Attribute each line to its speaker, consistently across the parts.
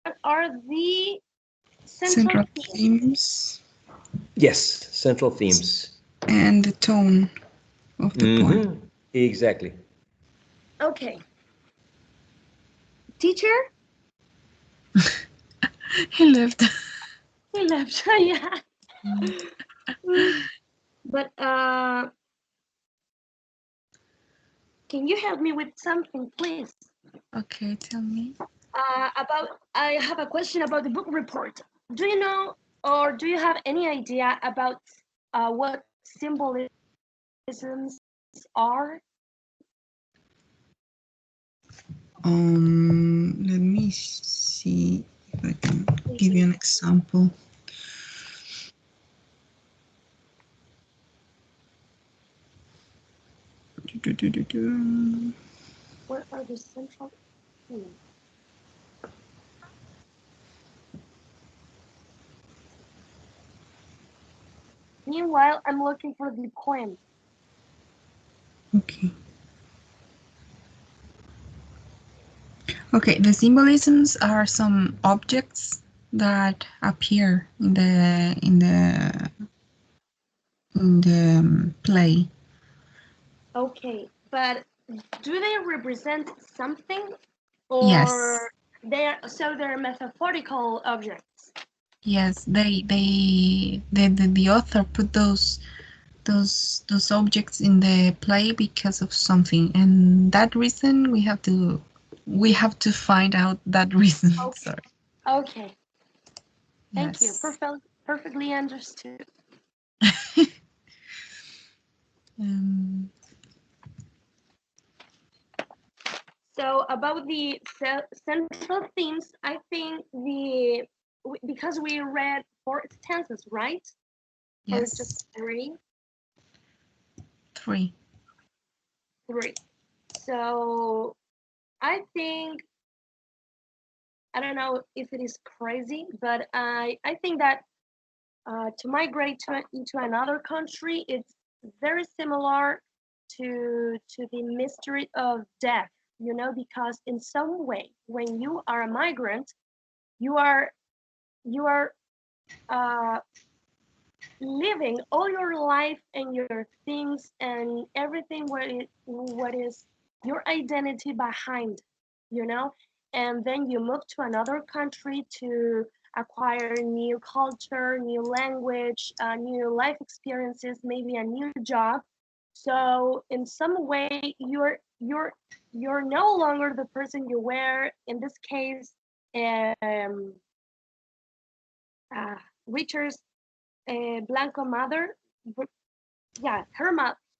Speaker 1: are the central
Speaker 2: Central
Speaker 1: themes.
Speaker 2: themes
Speaker 3: Yes, central themes.
Speaker 2: and the tone of the poem.
Speaker 3: Mm-hmm. Exactly.
Speaker 1: Okay, teacher,
Speaker 2: He left.
Speaker 1: we left. Yeah. Mm, but can you help me with something, please?
Speaker 2: Okay, tell me.
Speaker 1: I have a question about the book report. Do you know, or do you have any idea about what symbolisms are?
Speaker 2: Let me see if I can give you an example.
Speaker 1: What are the central themes? Meanwhile, I'm looking for the poem.
Speaker 2: Okay. Okay, the symbolisms are some objects that appear in the play.
Speaker 1: Okay, but do they represent something,
Speaker 2: Yes.
Speaker 1: or they're metaphorical objects?
Speaker 2: Yes, the author put those objects in the play because of something, and that reason we have to find out that reason.
Speaker 1: Okay,
Speaker 2: Sorry.
Speaker 1: okay. Thank you.
Speaker 2: Yes.
Speaker 1: Perfectly understood.
Speaker 2: um,
Speaker 1: So about the central themes, I think because we read four stanzas, right? Or just
Speaker 2: yes,
Speaker 1: three?
Speaker 2: three.
Speaker 1: Three. So I think I don't know if it is crazy, but I think that to migrate into another country, it's very similar to the mystery of death. You know, because in some way, when you are a migrant, you are you are uh, living all your life and your things and everything what is your identity behind, you know, and then you move to another country to acquire new culture, new language, new life experiences, maybe a new job. So in some way you're no longer the person you were in this case. um Richard's Blanco mother, yeah,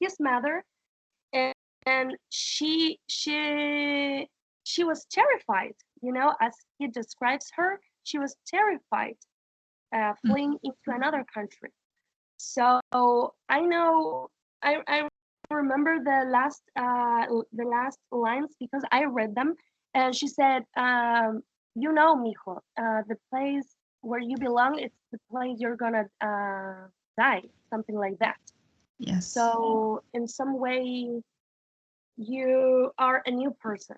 Speaker 1: his mother, and she was terrified. You know, as he describes her, she was terrified, fleeing into another country. So I know I remember the last lines because I read them, and she said, "You know, mijo, the place where you belong, it's the place you're gonna die," something like that.
Speaker 2: Yes.
Speaker 1: So in some way, you are a new person.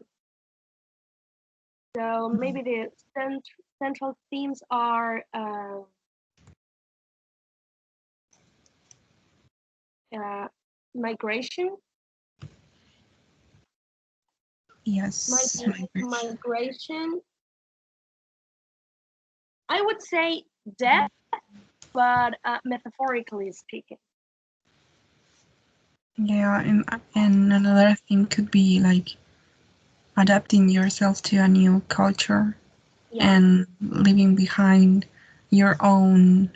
Speaker 1: So maybe the central themes are uh, migration, might
Speaker 2: Yes.
Speaker 1: be
Speaker 2: Migration.
Speaker 1: migration. I would say death, but metaphorically speaking.
Speaker 2: Yeah, and another thing could be like adapting yourself to a new culture
Speaker 1: Yeah,
Speaker 2: and leaving behind your own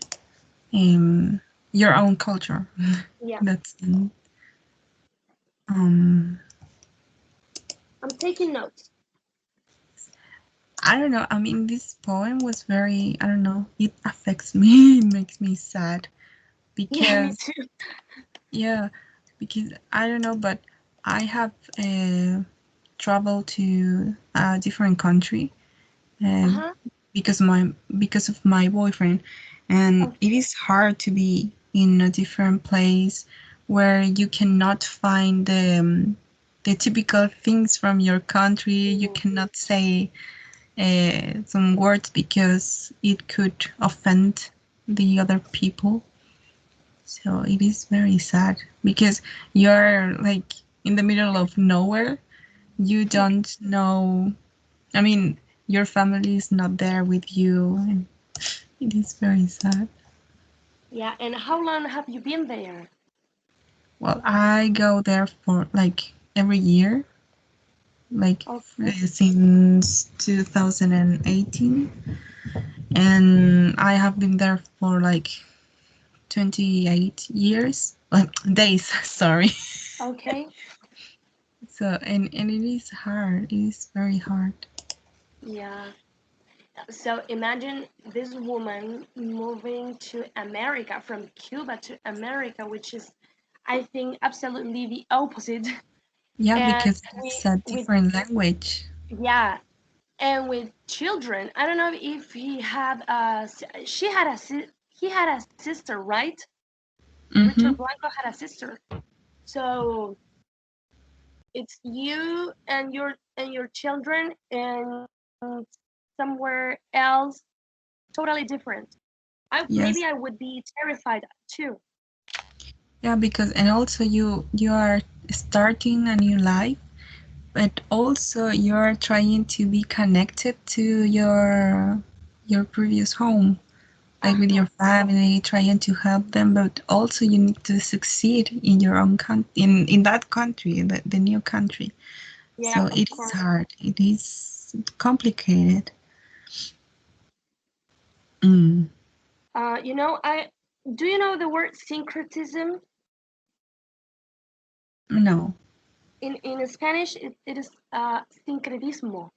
Speaker 2: um your own culture.
Speaker 1: yeah.
Speaker 2: That's um
Speaker 1: I'm taking notes.
Speaker 2: I don't know. I mean, this poem was very, I don't know, it affects me. It makes me sad
Speaker 1: Yeah, me
Speaker 2: because,
Speaker 1: too.
Speaker 2: yeah, because I don't know, but I have traveled to a different country
Speaker 1: Uh
Speaker 2: uh,
Speaker 1: huh.
Speaker 2: because of my boyfriend, and
Speaker 1: Okay.
Speaker 2: it is hard to be in a different place where you cannot find the typical things from your country. You
Speaker 1: Mhm.
Speaker 2: cannot say some words because it could offend the other people. So it is very sad because you're like in the middle of nowhere. You don't know. I mean, your family is not there with you, and it is very sad.
Speaker 1: Yeah, and how long have you been there?
Speaker 2: Well, I go there for like every year, like
Speaker 1: Okay.
Speaker 2: since 2018, and I have been there for like 28 years. Days, sorry.
Speaker 1: Okay.
Speaker 2: So, and it is hard. It is very hard.
Speaker 1: Yeah. So imagine this woman moving to America from Cuba to America, which is, I think, absolutely the opposite.
Speaker 2: Yeah,
Speaker 1: And
Speaker 2: because it's a
Speaker 1: with
Speaker 2: different language.
Speaker 1: yeah, and with children. I don't know if she had he had a sister, right?
Speaker 2: Mm-hmm.
Speaker 1: Richard Blanco had a sister. So it's you and your children and somewhere else totally different. Maybe
Speaker 2: Yes.
Speaker 1: I would be terrified too.
Speaker 2: Yeah, because and also you are starting a new life, but also you're trying to be connected to your previous home, like with your
Speaker 1: Uh-huh.
Speaker 2: family, trying to help them, but also you need to succeed in your own in that country, the new country.
Speaker 1: Yeah,
Speaker 2: So
Speaker 1: of
Speaker 2: it is
Speaker 1: course.
Speaker 2: hard. It is complicated. Mm,
Speaker 1: You know, I do you know the word syncretism?
Speaker 2: no.
Speaker 1: In Spanish it is sincretismo,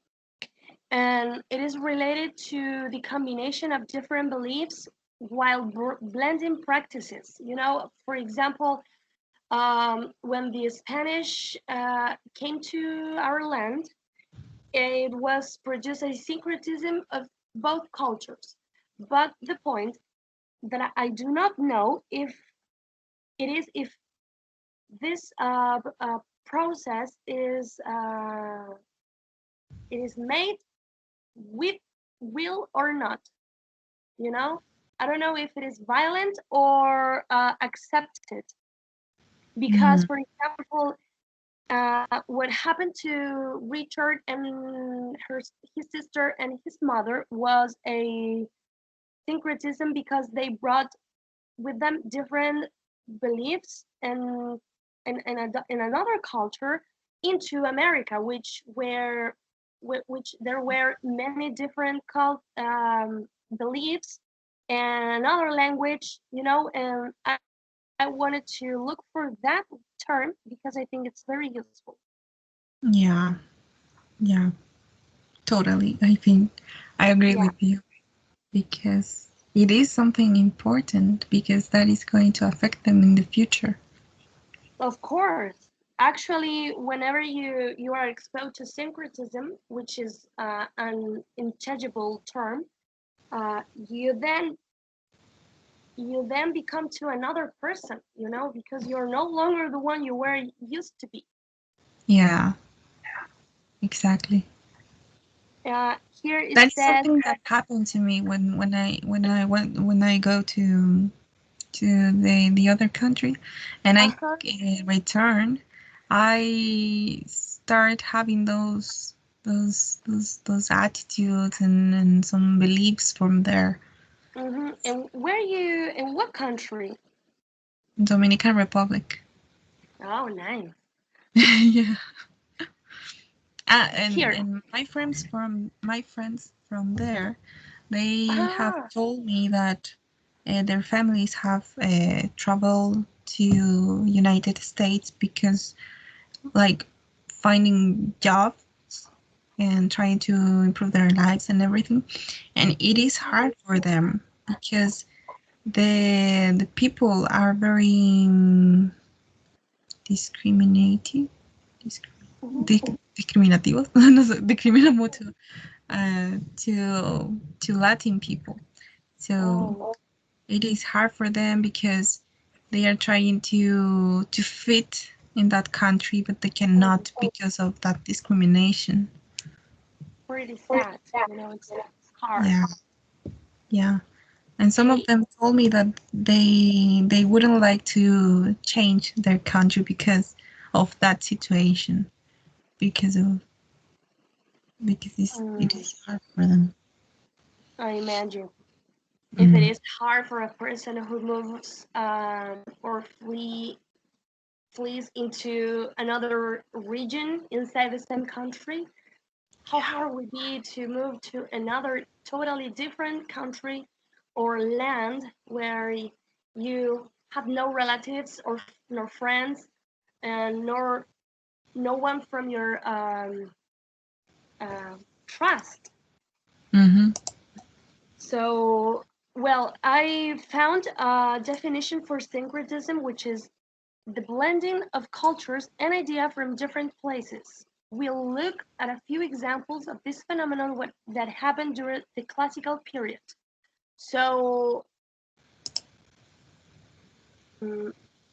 Speaker 1: and it is related to the combination of different beliefs while blending practices. You know, for example, when the Spanish came to our land, it was produced a syncretism of both cultures. But the point that I do not know if this process it is made with will or not. You know, I don't know if it is violent or accepted. Because,
Speaker 2: Mm,
Speaker 1: for example, what happened to Richard and his sister and his mother was a syncretism because they brought with them different beliefs and another culture into America, which there were many different beliefs and another language, you know, and I wanted to look for that term because I think it's very useful.
Speaker 2: yeah, yeah, totally. I think I agree
Speaker 1: Yeah,
Speaker 2: with you because it is something important because that is going to affect them in the future.
Speaker 1: of course. Actually, whenever you are exposed to syncretism, which is an intangible term, uh, you then you then become to another person, you know, because you're no longer the one you were used to be.
Speaker 2: Yeah, exactly.
Speaker 1: Here it
Speaker 2: That is
Speaker 1: says,
Speaker 2: something that happened to me when I go to the other country, and I
Speaker 1: uh-huh,
Speaker 2: return. I start having those attitudes and some beliefs from there.
Speaker 1: and where you in what country?
Speaker 2: Dominican Republic.
Speaker 1: Oh, nice.
Speaker 2: Yeah.
Speaker 1: Here,
Speaker 2: And my friends from there, they have
Speaker 1: ah,
Speaker 2: told me that their families have traveled to United States because like finding jobs and trying to improve their lives and everything, and it is hard for them because the people are very discriminating
Speaker 1: mhm.
Speaker 2: discriminativos no sé, discriminan mucho to Latin people. So
Speaker 1: Oh,
Speaker 2: it is hard for them because they are trying to fit in that country, but they
Speaker 1: mhm.
Speaker 2: cannot because of that discrimination.
Speaker 1: pretty sad. It's hard.
Speaker 2: Yeah. Yeah. And some of them told me that they wouldn't like to change their country because of that situation, because it is hard for them.
Speaker 1: I imagine. If it is hard for a person who moves or flees into another region inside the same country, how hard would it be to move to another totally different country or land where you have no relatives or no friends and nor no one from your trust.
Speaker 2: Mm-hmm.
Speaker 1: So, well, I found a definition for syncretism, which is the blending of cultures and ideas from different places. We'll look at a few examples of this phenomenon that happened during the classical period. So,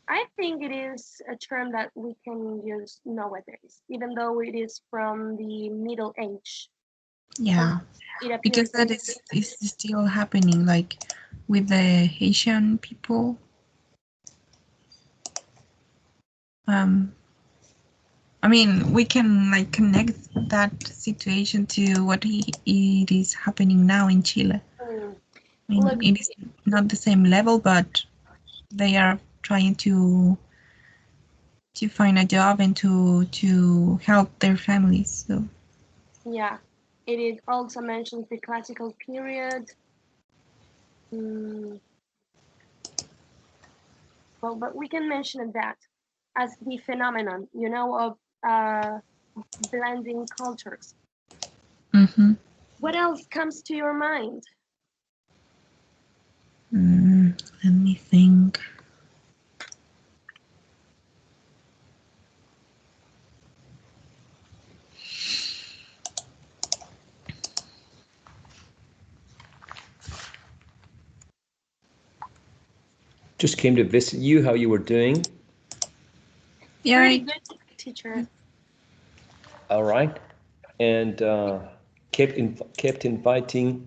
Speaker 1: I think it is a term that we can use nowadays, even though it is from the Middle Age.
Speaker 2: Yeah,
Speaker 1: It
Speaker 2: because
Speaker 1: appears
Speaker 2: that is still happening, like with the Haitian people. I mean, we can like connect that situation to what it is happening now in Chile. I mean,
Speaker 1: look,
Speaker 2: it is not the same level, but they are trying to find a job and to help their families. So
Speaker 1: yeah, it also mentions the classical period. Well, but we can mention that as the phenomenon, of blending cultures. What else comes to your mind?
Speaker 2: let me think.
Speaker 3: Just came to visit you. How you were doing?
Speaker 2: Yeah,
Speaker 1: Pretty good, teacher.
Speaker 3: All right. And kept inviting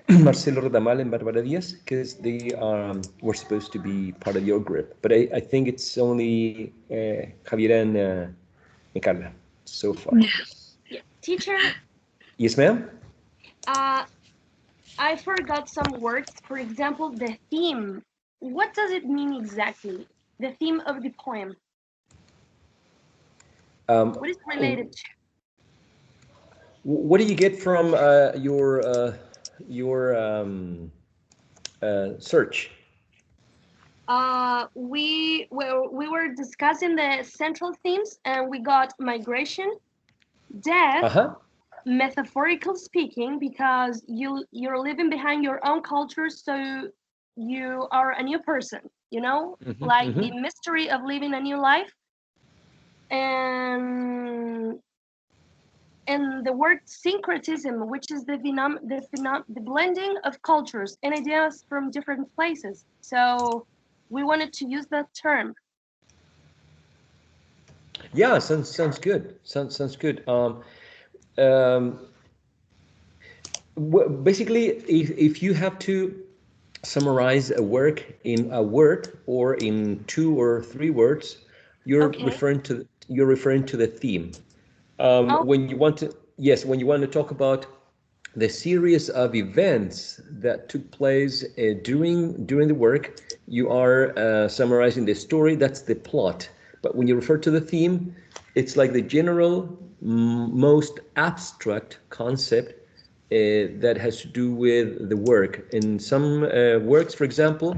Speaker 3: Marcelo Rodamal and Barbara Diaz because they were supposed to be part of your group. But I think it's only Javiera and Carla so far.
Speaker 1: Yeah. Teacher,
Speaker 3: Yes, ma'am?
Speaker 1: I forgot some words. For example, the theme. What does it mean exactly? The theme of the poem. What is related to?
Speaker 3: What do you get from your search?
Speaker 1: We were discussing the central themes, and we got migration, death,
Speaker 3: Uh-huh.
Speaker 1: metaphorical speaking, because you're leaving behind your own culture, so you are a new person. Like the mystery of living a new life, and the word syncretism, which is the blending of cultures and ideas from different places. So we wanted to use that term.
Speaker 3: Yeah, sounds good. Sounds good. Um, Basically, if you have to summarize a work in a word or in 2 or 3 words,
Speaker 1: Okay.
Speaker 3: You're referring to the theme.
Speaker 1: Oh,
Speaker 3: When you want to, yes, when you want to talk about the series of events that took place during the work, you are summarizing the story. That's the plot. But when you refer to the theme, it's like the general, most abstract concept that has to do with the work. In some works, for example,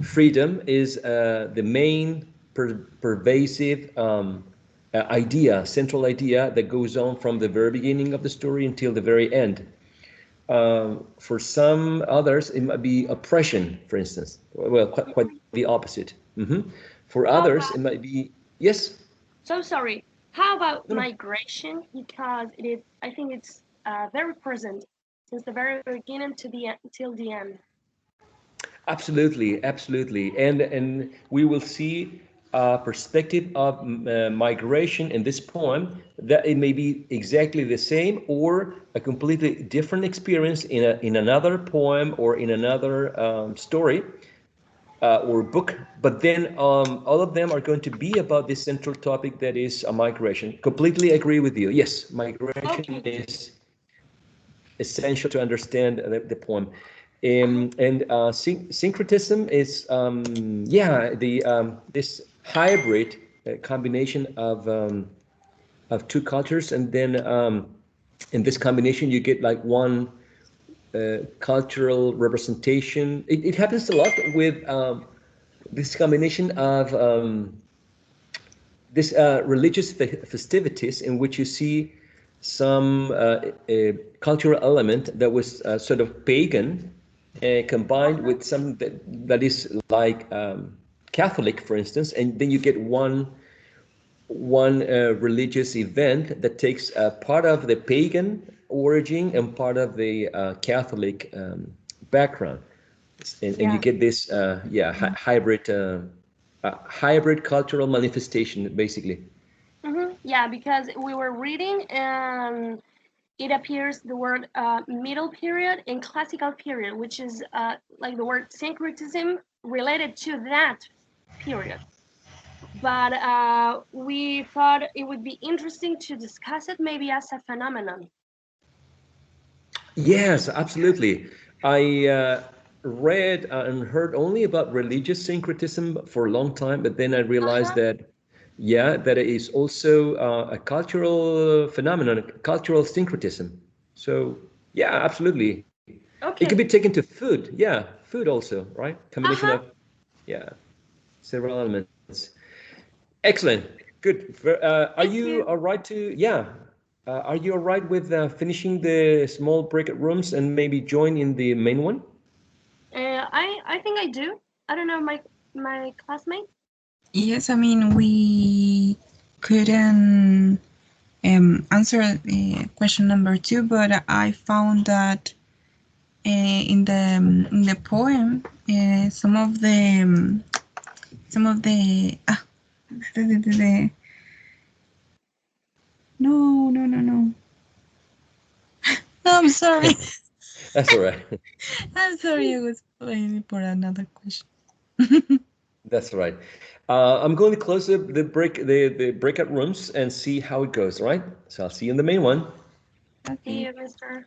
Speaker 3: freedom is the main pervasive idea, central idea that goes on from the very beginning of the story until the very end. For some others, it might be oppression, for instance. Well, quite the opposite. For
Speaker 1: how
Speaker 3: others,
Speaker 1: about,
Speaker 3: it might be, yes?
Speaker 1: so sorry. How about
Speaker 3: No, no.
Speaker 1: migration? Because I think it's very present since the very beginning to the till the end.
Speaker 3: Absolutely, absolutely. And we will see perspective of migration in this poem, that it may be exactly the same or a completely different experience in another poem or in another story or book. But then all of them are going to be about this central topic that is migration. Completely agree with you. Yes, migration is essential to understand the poem. And syncretism is this hybrid combination of two cultures, and then in this combination you get like one cultural representation. It happens a lot with this combination of this religious festivities in which you see some cultural element that was sort of pagan combined with something that is like Catholic, for instance, and then you get one religious event that takes part of the pagan origin and part of the Catholic background, and you get this hybrid cultural manifestation, basically.
Speaker 1: Yeah, because we were reading and it appears the word middle period and classical period, which is like the word syncretism related to that period. But we thought it would be interesting to discuss it maybe as a phenomenon.
Speaker 3: Yes, absolutely. I read and heard only about religious syncretism for a long time, but then I realized that, yeah, that it is also a cultural phenomenon, cultural syncretism. So, yeah, absolutely. It could be
Speaker 1: Okay.
Speaker 3: taken to food. Yeah, food also, right? Combination of, yeah, several elements. Excellent. Good. Are
Speaker 1: Thank
Speaker 3: you
Speaker 1: you.
Speaker 3: all right to, yeah, are you all right with finishing the small breakout rooms and maybe join in the main one?
Speaker 1: I think I do. I don't know my classmate.
Speaker 2: Yes, I mean, we couldn't answer question number 2, but I found that in the poem, some of the no, no, no, no. I'm sorry.
Speaker 3: That's all right.
Speaker 2: I'm sorry, I was waiting for another question.
Speaker 3: That's right. I'm going to close the breakout rooms and see how it goes. All right. So I'll see you in the main one.
Speaker 1: See
Speaker 2: Okay.
Speaker 1: you, Mr.